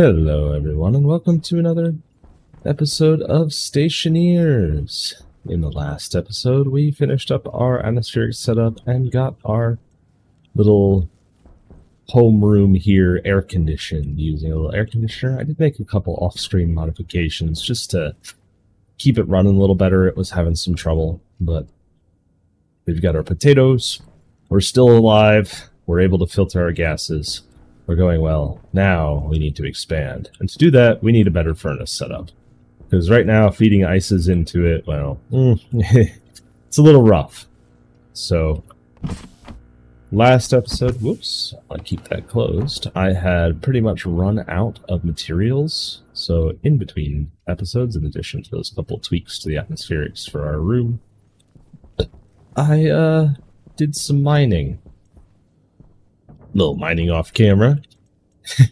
Hello, everyone, and welcome to another episode of Stationeers. In the last episode, we finished up our atmospheric setup and got our little homeroom here air conditioned using a little air conditioner. I did make a couple off-screen modifications just to keep it running a little better. It was having some trouble, but we've got our potatoes. We're still alive. We're able to filter our gases. We're going well. Now we need to expand. And to do that, we need a better furnace setup. Because right now, feeding ices into it, well, it's a little rough. So, last episode, whoops, I'll keep that closed. I had pretty much run out of materials. So, in between episodes, in addition to those couple tweaks to the atmospherics for our room, I did some mining. Little mining off camera.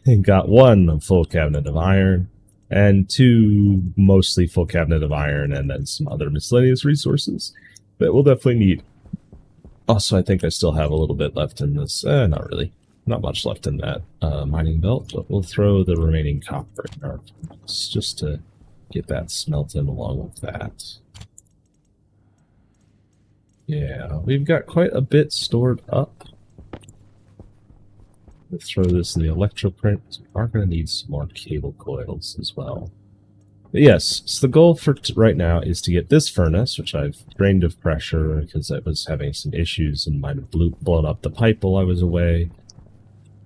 And got one full cabinet of iron and two mostly full cabinet of iron, and then some other miscellaneous resources that we'll definitely need. Also, I think I still have a little bit left in this. Not really. Not much left in that mining belt, but we'll throw the remaining copper in our furnace just to get that smelted along with that. Yeah, we've got quite a bit stored up. Let's throw this in the electroprint. We are going to need some more cable coils as well. But yes, so the goal for right now is to get this furnace, which I've drained of pressure because I was having some issues and might have blown up the pipe while I was away,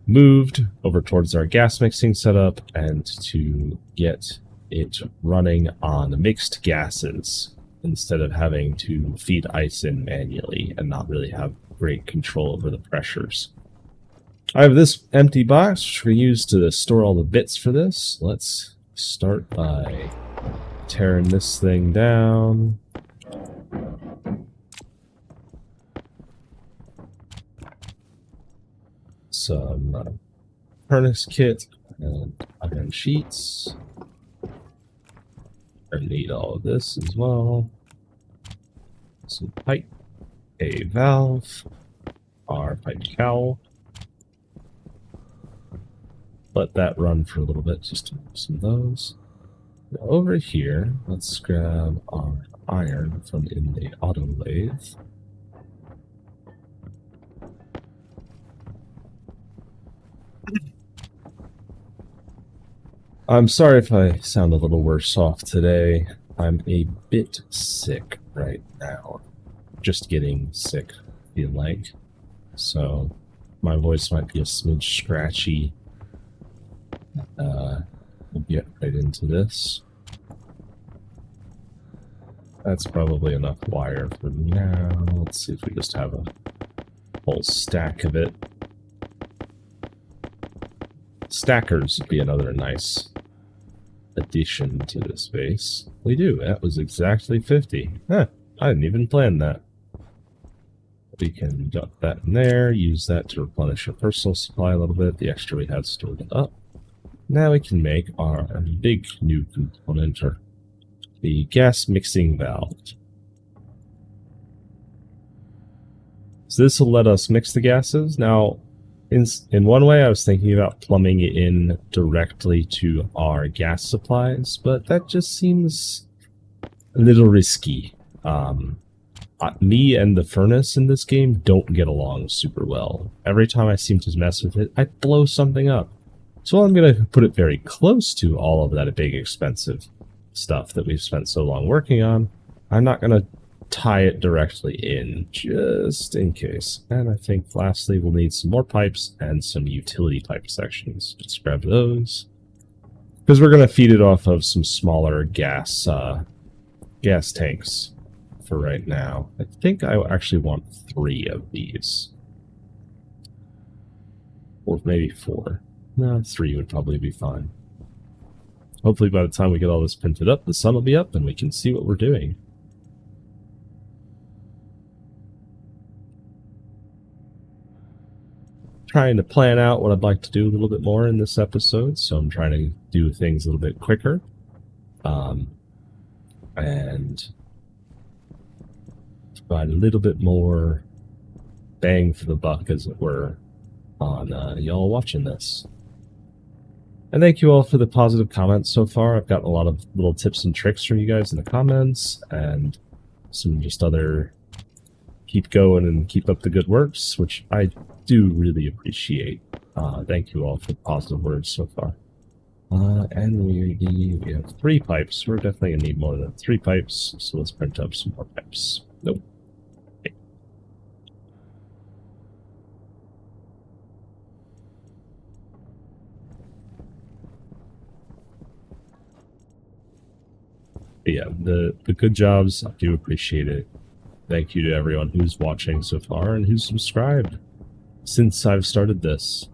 moved over towards our gas mixing setup, and to get it running on mixed gases instead of having to feed ice in manually and not really have great control over the pressures. I have this empty box, which we use to store all the bits for this. Let's start by tearing this thing down. Some furnace kit and iron sheets. I need all of this as well. Some pipe, a valve, our pipe cowl. Let that run for a little bit just to move some of those. Now over here, let's grab our iron from in the auto lathe. I'm sorry if I sound a little worse off today. I'm a bit sick right now. Just getting sick, I feel like. So my voice might be a smidge scratchy. We'll get right into this. That's probably enough wire for now. Let's see if we just have a whole stack of it. Stackers would be another nice addition to this base. We do. That was exactly 50. Huh, I didn't even plan that. We can dump that in there, use that to replenish our personal supply a little bit, the extra we had stored up. Now we can make our big new component, the gas mixing valve. So this will let us mix the gases. Now, in one way, I was thinking about plumbing it in directly to our gas supplies, but that just seems a little risky. Me and the furnace in this game don't get along super well. Every time I seem to mess with it, I blow something up. So I'm going to put it very close to all of that big expensive stuff that we've spent so long working on. I'm not going to tie it directly in, just in case. And I think lastly we'll need some more pipes and some utility pipe sections. Let's grab those. Because we're going to feed it off of some smaller gas tanks for right now. I think I actually want 3 of these. Or maybe 4. No, 3 would probably be fine. Hopefully by the time we get all this printed up, the sun will be up and we can see what we're doing. Trying to plan out what I'd like to do a little bit more in this episode, so I'm trying to do things a little bit quicker. And provide a little bit more bang for the buck, as it were, on y'all watching this. And thank you all for the positive comments so far. I've gotten a lot of little tips and tricks from you guys in the comments, and some just other keep going and keep up the good works, which I do really appreciate. Thank you all for the positive words so far. And we have 3 pipes. We're definitely gonna need more than 3 pipes, so let's print up some more pipes. Nope. Okay. But yeah, the good jobs, I do appreciate it. Thank you to everyone who's watching so far and who's subscribed since I've started this.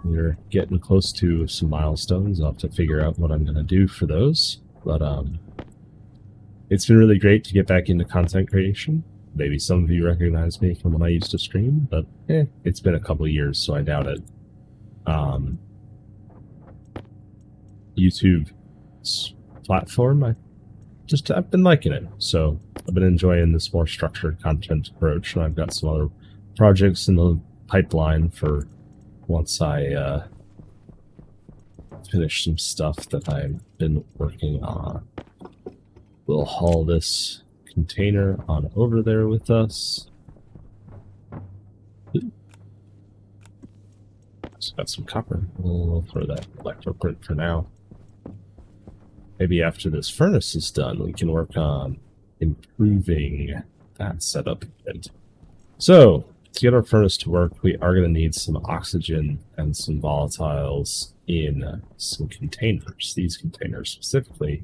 We're getting close to some milestones. I'll have to figure out what I'm going to do for those. But it's been really great to get back into content creation. Maybe some of you recognize me from when I used to stream, but it's been a couple of years, so I doubt it. YouTube platform, I've been liking it. So I've been enjoying this more structured content approach, and I've got some other projects in the pipeline for once I finish some stuff that I've been working on. We'll haul this container on over there with us. It's got some copper. We'll throw that electroprint for now. Maybe after this furnace is done, we can work on improving that setup a bit. So, to get our furnace to work, we are going to need some oxygen and some volatiles in some containers, these containers specifically.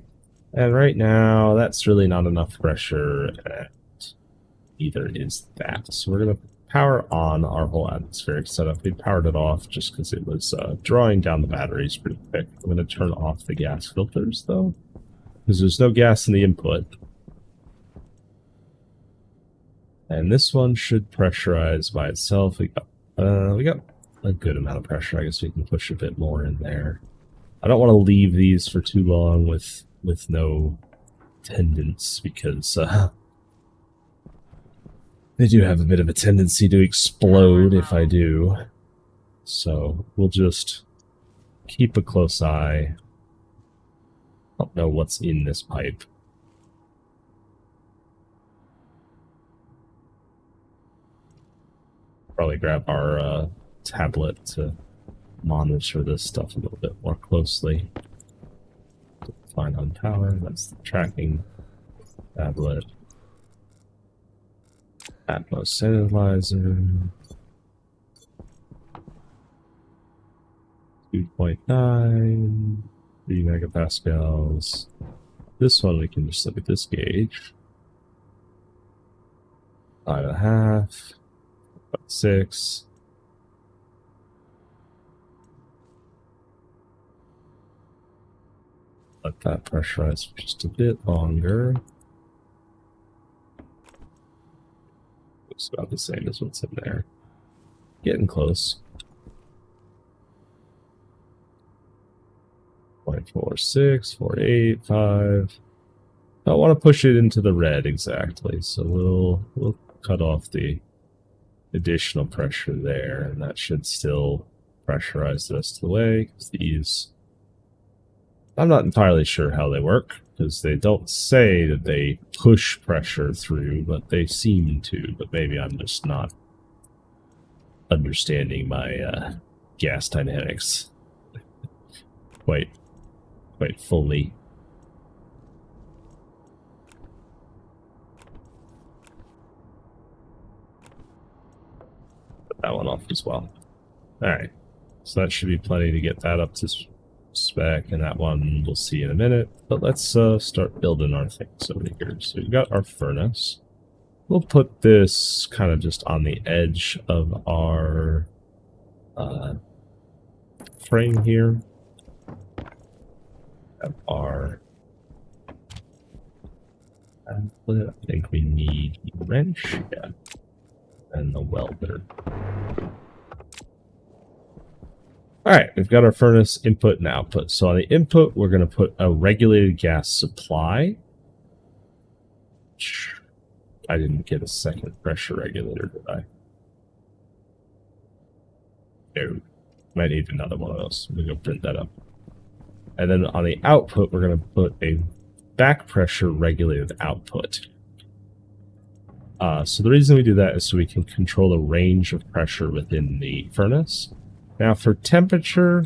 And right now, that's really not enough pressure, and neither is that. So we're going to power on our whole atmospheric setup. We powered it off just because it was drawing down the batteries pretty quick. I'm going to turn off the gas filters, though, because there's no gas in the input. And this one should pressurize by itself. We got a good amount of pressure. I guess we can push a bit more in there. I don't want to leave these for too long with no attendance, because they do have a bit of a tendency to explode if I do. So we'll just keep a close eye. I don't know what's in this pipe. Probably grab our tablet to monitor this stuff a little bit more closely. Fine on power, that's the tracking tablet. Atmos analyzer. 2.9, 3 megapascals. This one we can just look at this gauge. 5.5, 6. Let that pressurize for just a bit longer. Looks about the same as what's in there. Getting close. 0.46, 4.8, 5. I want to push it into the red exactly, so we'll cut off the additional pressure there, and that should still pressurize the rest of the way, because these, I'm not entirely sure how they work, because they don't say that they push pressure through, but they seem to. But maybe I'm just not understanding my gas dynamics quite fully. Put that one off as well. Alright, so that should be plenty to get that up to spec, and that one we'll see in a minute. But let's start building our things over here. So we've got our furnace. We'll put this kind of just on the edge of our frame here. Have our tablet. I think we need the wrench, yeah, and the welder. Alright, we've got our furnace input and output. So on the input, we're going to put a regulated gas supply. I didn't get a second pressure regulator, did I? No. Might need another one of those. We'll go print that up. And then on the output, we're going to put a back pressure regulated output. So the reason we do that is so we can control the range of pressure within the furnace. Now for temperature,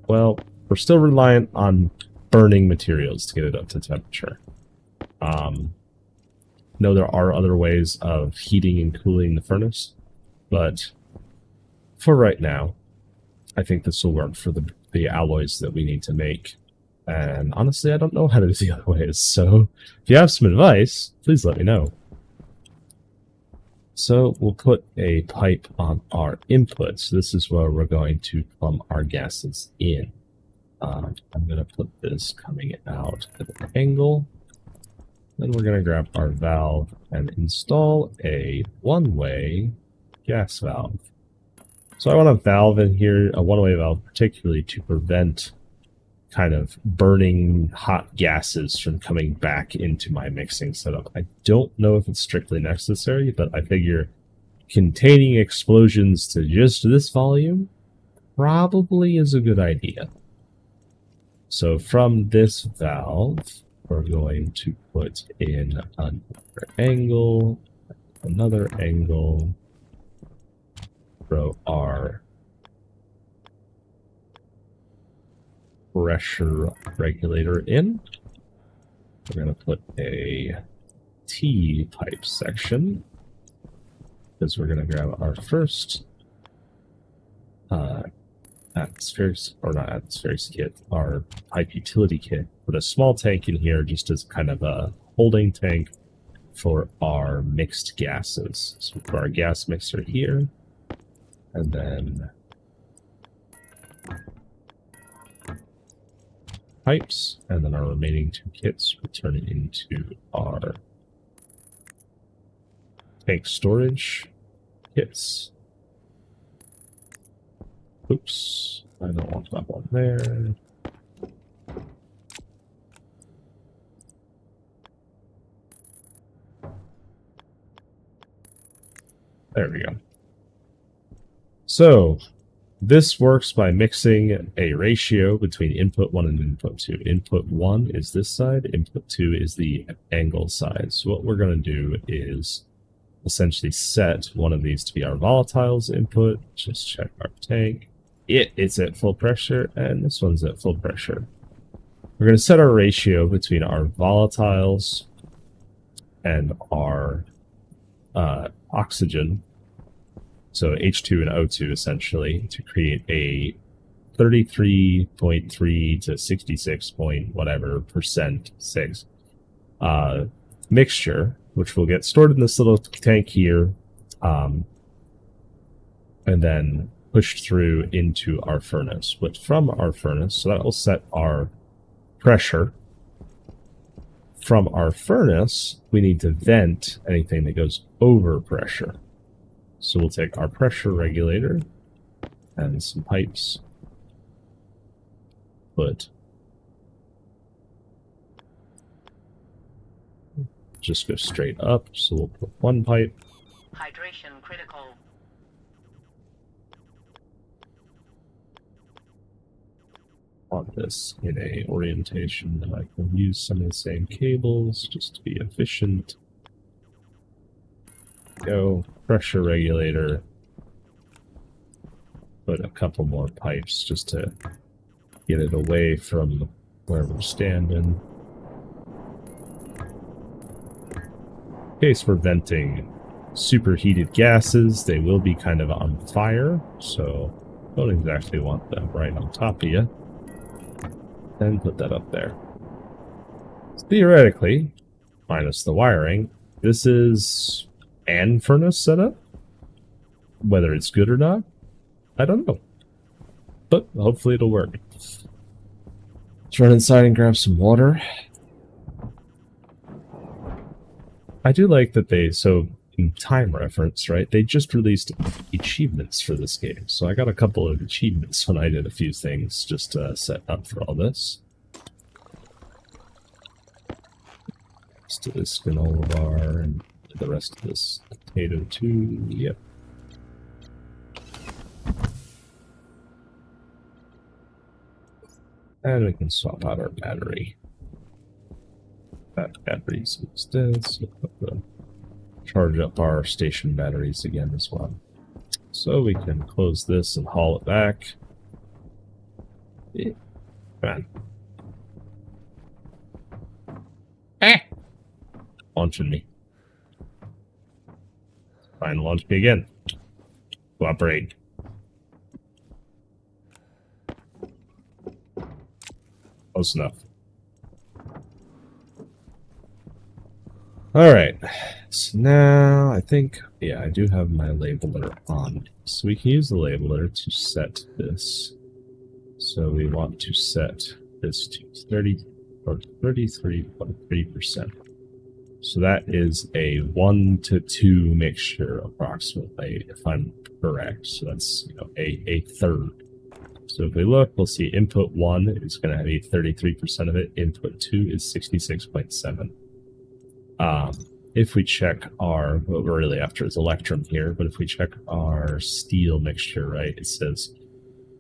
well, we're still reliant on burning materials to get it up to temperature. No, there are other ways of heating and cooling the furnace, but for right now, I think this will work for the alloys that we need to make. And honestly, I don't know how to do the other ways, so if you have some advice, please let me know. So we'll put a pipe on our input. So this is where we're going to plumb our gases in. I'm going to put this coming out at an angle. Then we're going to grab our valve and install a one-way gas valve. So I want a valve in here, a one-way valve, particularly to prevent kind of burning hot gases from coming back into my mixing setup. I don't know if it's strictly necessary, but I figure containing explosions to just this volume probably is a good idea. So from this valve, we're going to put in another angle, throw our pressure regulator in. We're going to put a T pipe section, because we're going to grab our first atmospherics kit, our pipe utility kit. Put a small tank in here just as kind of a holding tank for our mixed gases. So we put our gas mixer here, and then pipes, and then our remaining two kits we turn it into our tank storage kits. Oops, I don't want that one there. There we go. So this works by mixing a ratio between input 1 and input 2. Input 1 is this side, input 2 is the angle side. So what we're going to do is essentially set one of these to be our volatiles input. Just check our tank. It's at full pressure, and this one's at full pressure. We're going to set our ratio between our volatiles and our oxygen, so H2 and O2 essentially, to create a 33.3 to 66 point whatever percent 6 mixture, which will get stored in this little tank here, and then pushed through into our furnace. But from our furnace, so that will set our pressure. From our furnace, we need to vent anything that goes over pressure. So we'll take our pressure regulator and some pipes, just go straight up. So we'll put one pipe. Hydration critical. On this in a orientation that I can use some of the same cables just to be efficient. Go pressure regulator. Put a couple more pipes just to get it away from where we're standing. In case we're venting superheated gases, they will be kind of on fire, so don't exactly want them right on top of you. And put that up there. So theoretically, minus the wiring, this is an furnace setup. Whether it's good or not, I don't know. But hopefully it'll work. Let's run inside and grab some water. I do like that so in time reference, right, they just released achievements for this game. So I got a couple of achievements when I did a few things just to set up for all this. Let's do this granola bar and the rest of this potato too. Yep. And we can swap out our battery. Batteries instead, so charge up our station batteries again as well. So we can close this and haul it back. Yeah. Come on. Launching me. Fine, launch me again. Cooperate. Close enough. Alright. So now I think, yeah, I do have my labeler on. So we can use the labeler to set this. So we want to set this to 30 or 33.3%. So that is a 1 to 2 mixture approximately, if I'm correct. So that's, you know, a third. So if we look, we'll see input 1 is going to have 33% of it. Input 2 is 66.7. If we check our, what we're really after is electrum here, but if we check our steel mixture, right, it says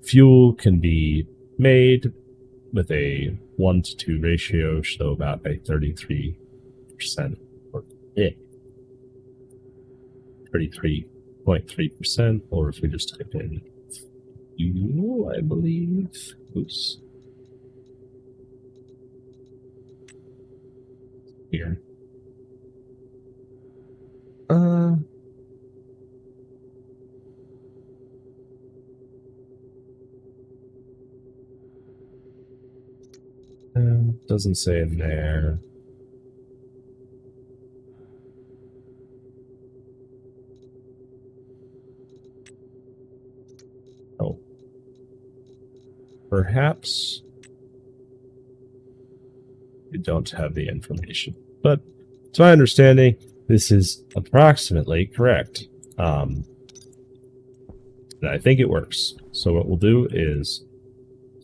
fuel can be made with a 1 to 2 ratio, so about a 33%, or 33.3%, or if we just type in fuel, I believe. Oops. Here. Doesn't say in there. Oh. Perhaps we don't have the information. But to my understanding, this is approximately correct. And I think it works. So what we'll do is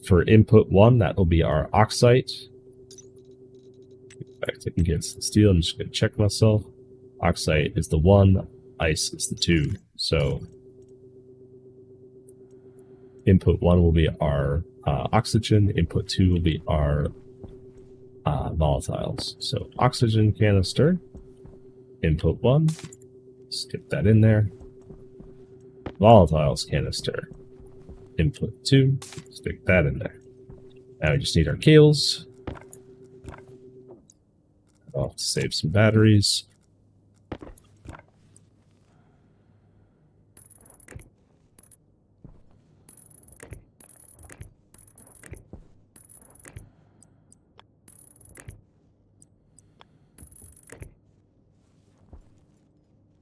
for input 1, that will be our oxide. Back to against the steel, I'm just going to check myself. Oxide is the 1, ice is the 2. So input 1 will be our oxygen, input 2 will be our volatiles. So oxygen canister, input 1, skip that in there. Volatiles canister, input 2, stick that in there. Now we just need our keels. I'll have to save some batteries.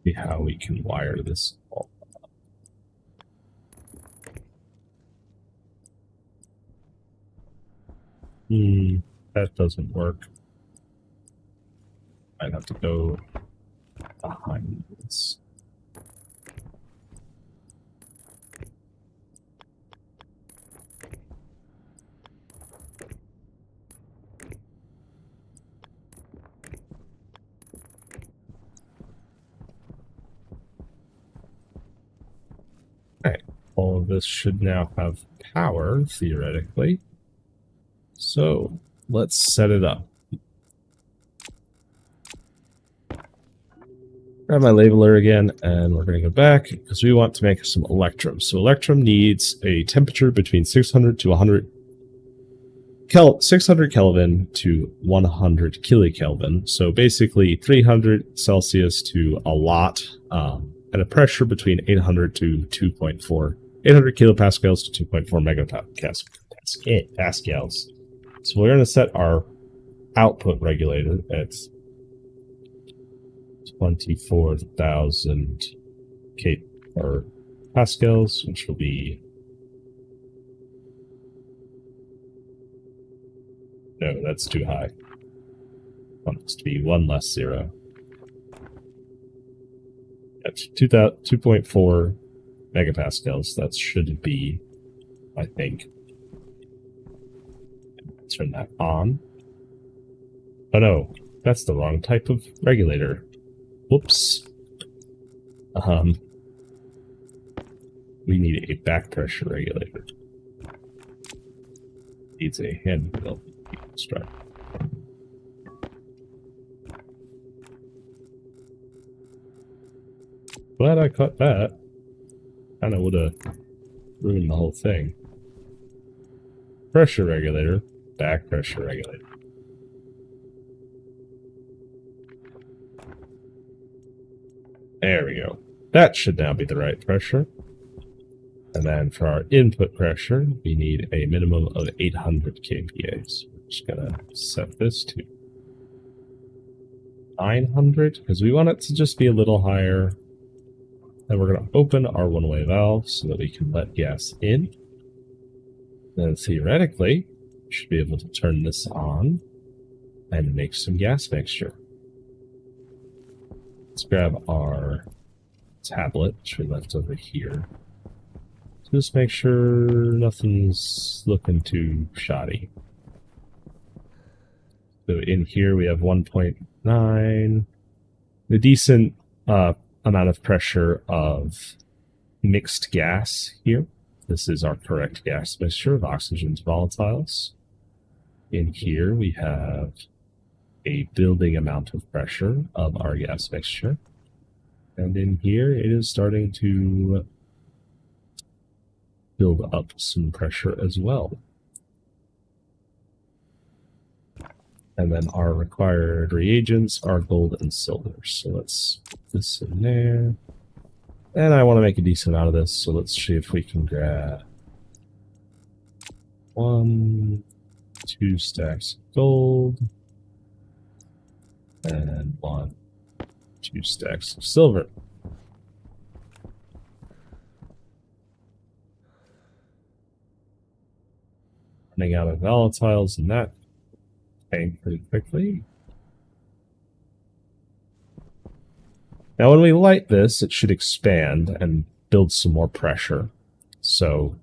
See how we can wire this all up. That doesn't work. I'd have to go behind this. Alright, all of this should now have power, theoretically. So, let's set it up. Grab my labeler again, and we're going to go back, because we want to make some electrum. So electrum needs a temperature between 600 to 600 Kelvin to 100 kilokelvin. So basically 300 Celsius to a lot, and a pressure between 800 to 2.4, 800 kilopascals to 2.4 megapascals. So we're going to set our output regulator at 24,000 pascals, which will be, no, that's too high. Wants to be one less zero. That's 2.4 megapascals. That should be, I think. Turn that on. Oh no, that's the wrong type of regulator. Whoops. We need a back pressure regulator. Needs a hand-built structure. Glad I cut that. Kinda would've ruined the whole thing. Pressure regulator. Back pressure regulator. There we go. That should now be the right pressure. And then for our input pressure, we need a minimum of 800 kPa. We're just gonna set this to 900, because we want it to just be a little higher. Then we're gonna open our one-way valve so that we can let gas in. Then theoretically, we should be able to turn this on and make some gas mixture. Let's grab our tablet, which we left over here. Just make sure nothing's looking too shoddy. So in here we have 1.9. A decent amount of pressure of mixed gas here. This is our correct gas mixture of oxygens volatiles. In here we have a building amount of pressure of our gas mixture. And in here it is starting to build up some pressure as well. And then our required reagents are gold and silver. So let's put this in there. And I want to make a decent amount of this, so let's see if we can grab 1, 2 stacks of gold, and 1, 2 stacks of silver. Running out of volatiles in that tank pretty quickly. Now when we light this, it should expand and build some more pressure. So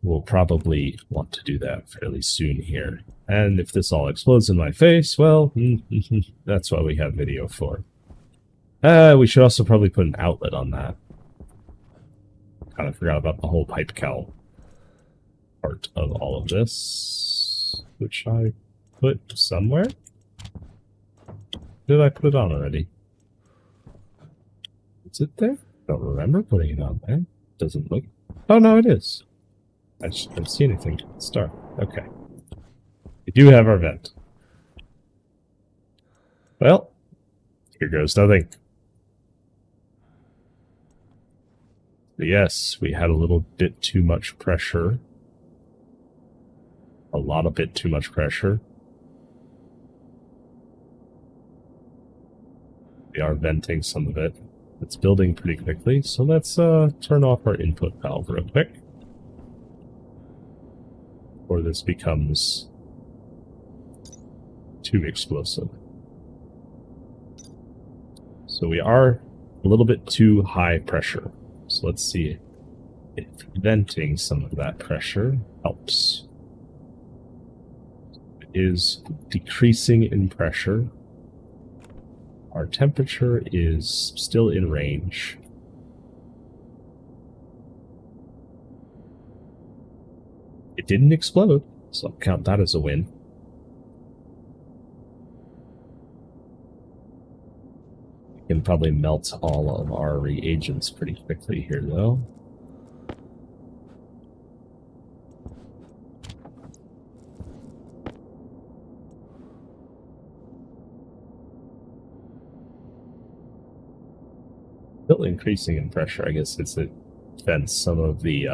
we'll probably want to do that fairly soon here. And if this all explodes in my face, well, that's what we have video for. We should also probably put an outlet on that. Kind of forgot about the whole pipe cowl part of all of this, which I put somewhere. Did I put it on already? Is it there? Don't remember putting it on there. Doesn't look. Oh no, it is. I just don't see anything to start. Okay. We do have our vent. Well, here goes nothing. But yes, we had a little bit too much pressure. A bit too much pressure. We are venting some of it. It's building pretty quickly, so let's turn off our input valve real quick. Or this becomes too explosive. So we are a little bit too high pressure. So let's see if venting some of that pressure helps. It is decreasing in pressure. Our temperature is still in range. It didn't explode, so I'll count that as a win. We can probably melt all of our reagents pretty quickly here, though. Still increasing in pressure. I guess it vents some of the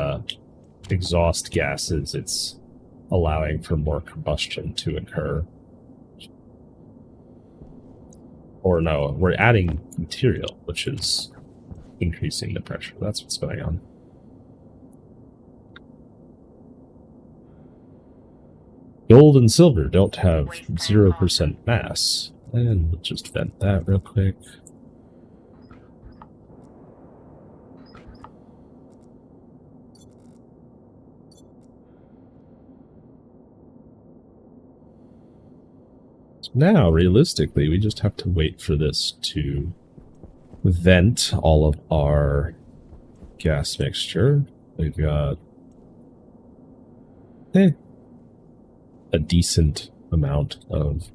exhaust gases. It's allowing for more combustion to occur. Or no, we're adding material, which is increasing the pressure. That's what's going on. Gold and silver don't have 0% mass. And we'll just vent that real quick. Now, realistically, we just have to wait for this to vent all of our gas mixture. We've got a decent amount of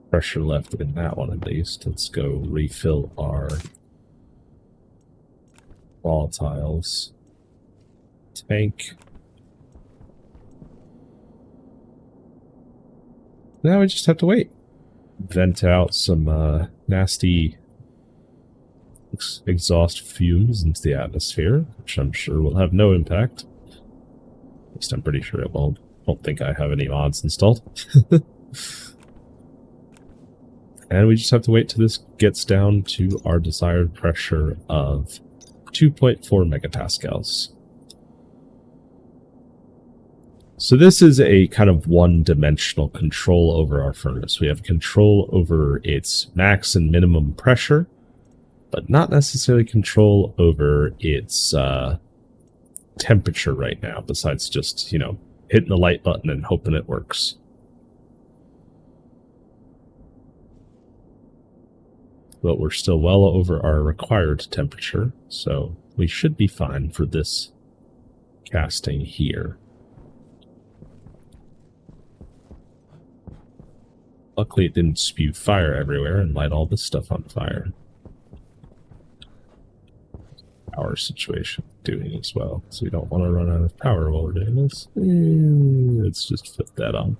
pressure left in that one at least. Let's go refill our volatiles tank. Now we just have to wait. Vent out some nasty exhaust fumes into the atmosphere, which I'm sure will have no impact. At least I'm pretty sure it won't. I don't think I have any mods installed. And we just have to wait till this gets down to our desired pressure of 2.4 megapascals. So this is a kind of one-dimensional control over our furnace. We have control over its max and minimum pressure, but not necessarily control over its temperature right now, besides just, you know, hitting the light button and hoping it works. But we're still well over our required temperature, so we should be fine for this casting here. Luckily, it didn't spew fire everywhere and light all this stuff on fire. Power situation doing as well, so we don't want to run out of power while we're doing this. Let's just flip that on.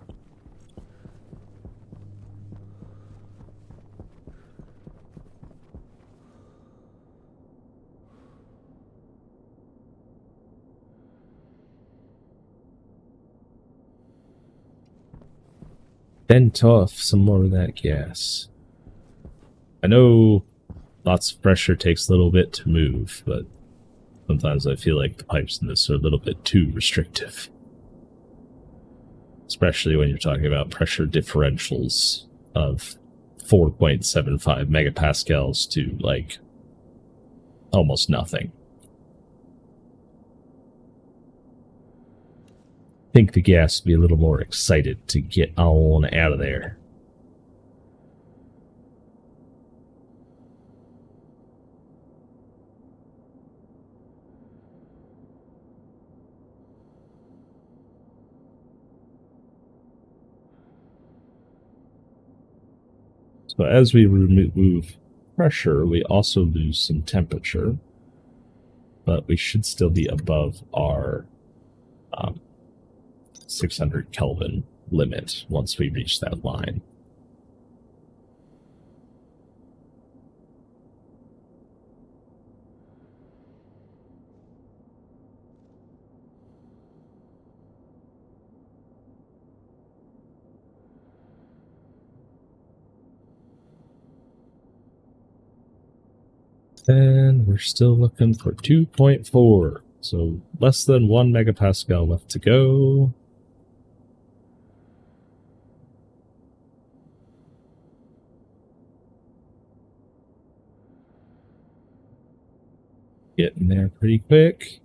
Vent off some more of that gas. I know lots of pressure takes a little bit to move, but sometimes I feel like the pipes in this are a little bit too restrictive. Especially when you're talking about pressure differentials of 4.75 megapascals to, like, almost nothing. I think the gas would be a little more excited to get on out of there. So as we remove pressure, we also lose some temperature, but we should still be above our 600 Kelvin limit once we reach that line. And we're still looking for 2.4, so less than 1 megapascal left to go. Getting there pretty quick.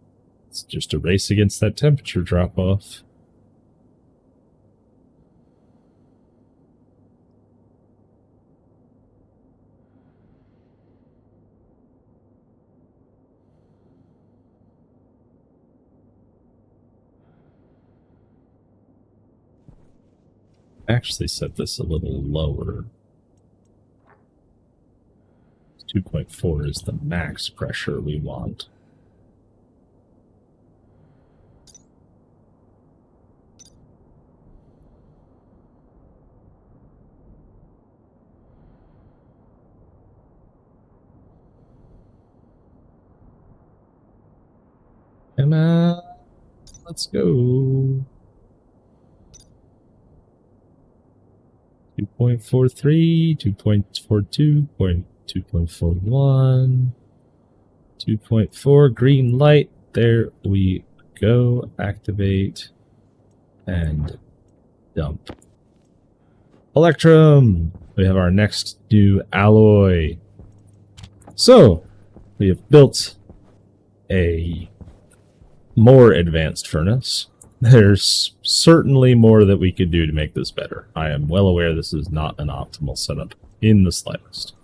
It's just a race against that temperature drop-off. Actually set this a little lower. 2.4 is the max pressure we want. Come on, let's go. 2.43, 2.42, 2.41, 2.4, green light. There we go. Activate and dump. Electrum! We have our next new alloy. So, we have built a more advanced furnace. There's certainly more that we could do to make this better. I am well aware this is not an optimal setup in the slightest,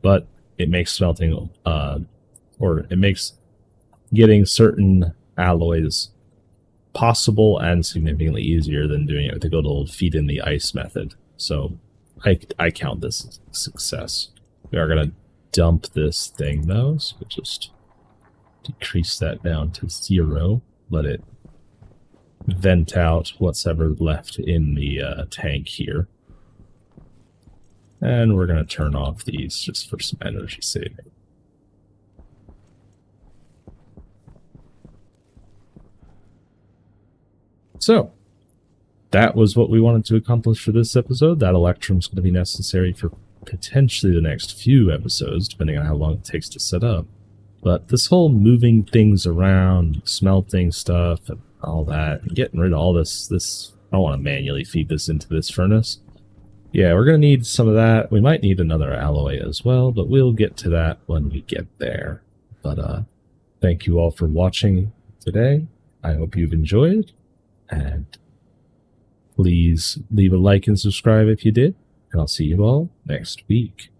but it makes smelting, or it makes getting certain alloys possible and significantly easier than doing it with the good old feet in the ice method. So I count this as a success. We are going to dump this thing though, so we'll just decrease that down to 0. Let it vent out what's ever left in the tank here. And we're going to turn off these just for some energy saving. So, that was what we wanted to accomplish for this episode. That electrum's going to be necessary for potentially the next few episodes, depending on how long it takes to set up. But this whole moving things around, smelting stuff, and all that, and getting rid of all this, I don't want to manually feed this into this furnace. Yeah, we're going to need some of that. We might need another alloy as well, but we'll get to that when we get there. But thank you all for watching today. I hope you've enjoyed, and please leave a like and subscribe if you did, and I'll see you all next week.